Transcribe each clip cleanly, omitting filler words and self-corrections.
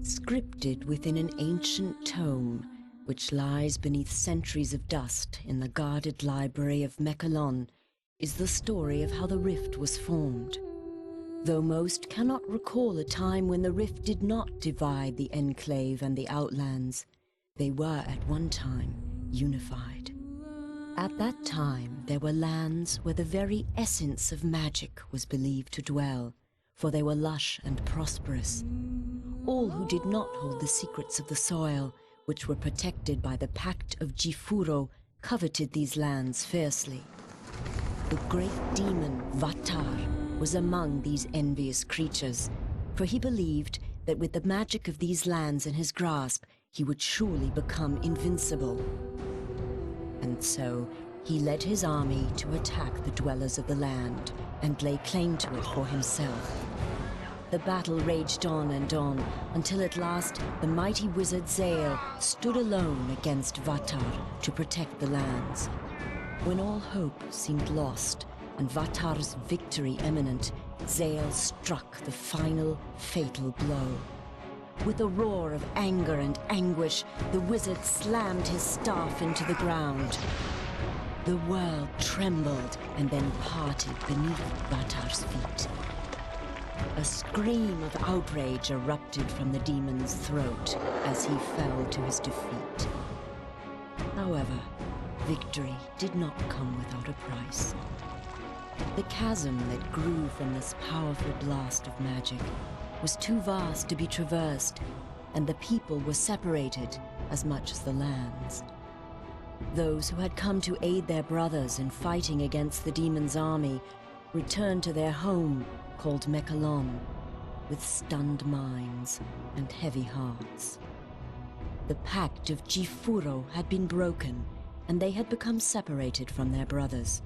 Scripted within an ancient tome, which lies beneath centuries of dust in the guarded library of Mechalon, is the story of how the rift was formed. Though most cannot recall a time when the rift did not divide the Enclave and the Outlands, they were at one time unified. At that time, there were lands where the very essence of magic was believed to dwell, for they were lush and prosperous. All who did not hold the secrets of the soil, which were protected by the Pact of Jifuro, coveted these lands fiercely. The great demon Vatar was among these envious creatures, for he believed that with the magic of these lands in his grasp, he would surely become invincible. And so, he led his army to attack the dwellers of the land and lay claim to it for himself. The battle raged on and on, until at last the mighty wizard Zael stood alone against Vatar to protect the lands. When all hope seemed lost and Vatar's victory imminent, Zael struck the final fatal blow. With a roar of anger and anguish, the wizard slammed his staff into the ground. The world trembled and then parted beneath Vatar's feet. A scream of outrage erupted from the demon's throat as he fell to his defeat. However, victory did not come without a price. The chasm that grew from this powerful blast of magic was too vast to be traversed, and the people were separated as much as the lands. Those who had come to aid their brothers in fighting against the demon's army returned to their home, called Mechalon, with stunned minds and heavy hearts. The Pact of Jifuro had been broken, and they had become separated from their brothers.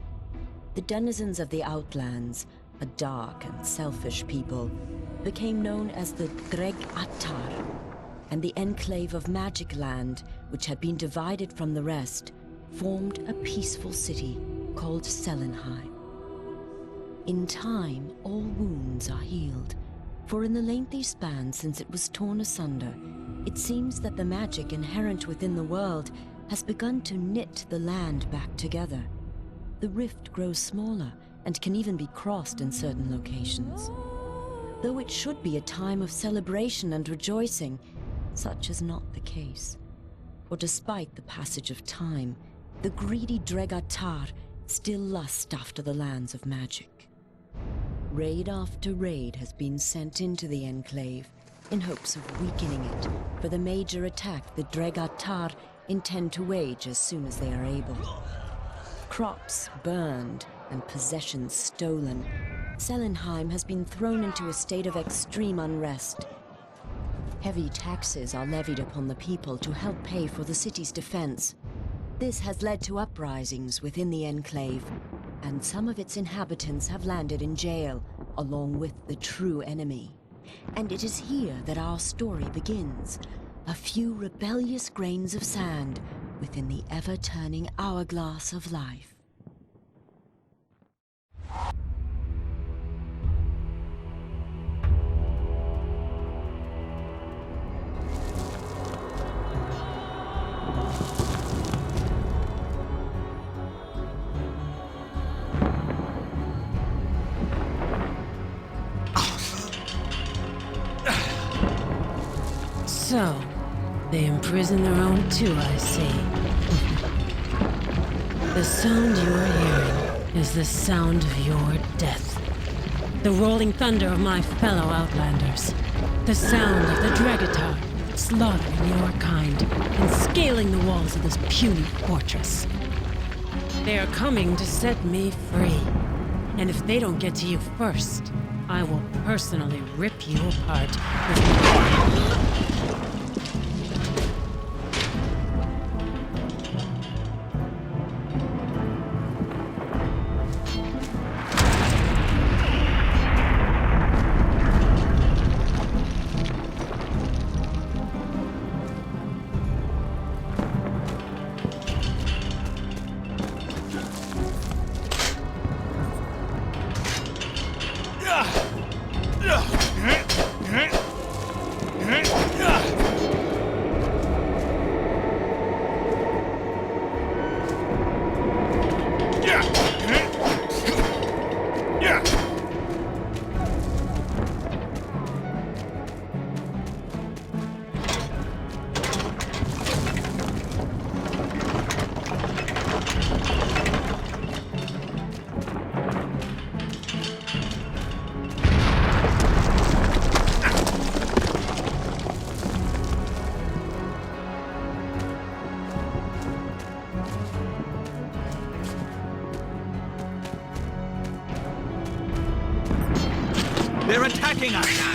The denizens of the Outlands, a dark and selfish people, became known as the Dreg Attar, and the Enclave of Magic Land, which had been divided from the rest, formed a peaceful city called Selenheim. In time, all wounds are healed, for in the lengthy span since it was torn asunder, it seems that the magic inherent within the world has begun to knit the land back together. The rift grows smaller and can even be crossed in certain locations. Though it should be a time of celebration and rejoicing, such is not the case. For despite the passage of time, the greedy Dregatar still lust after the lands of magic. Raid after raid has been sent into the Enclave in hopes of weakening it for the major attack the Dregatar intend to wage as soon as they are able. Crops burned and possessions stolen, Selenheim has been thrown into a state of extreme unrest. Heavy taxes are levied upon the people to help pay for the city's defense. This has led to uprisings within the Enclave, and some of its inhabitants have landed in jail, along with the true enemy. And it is here that our story begins. A few rebellious grains of sand within the ever-turning hourglass of life. So, they imprison their own too, I see. The sound you are hearing is the sound of your death. The rolling thunder of my fellow Outlanders. The sound of the Dregatar slaughtering your kind and scaling the walls of this puny fortress. They are coming to set me free. And if they don't get to you first, I will personally rip you apart with my... They're attacking us!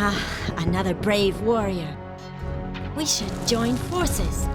Ah, another brave warrior. We should join forces.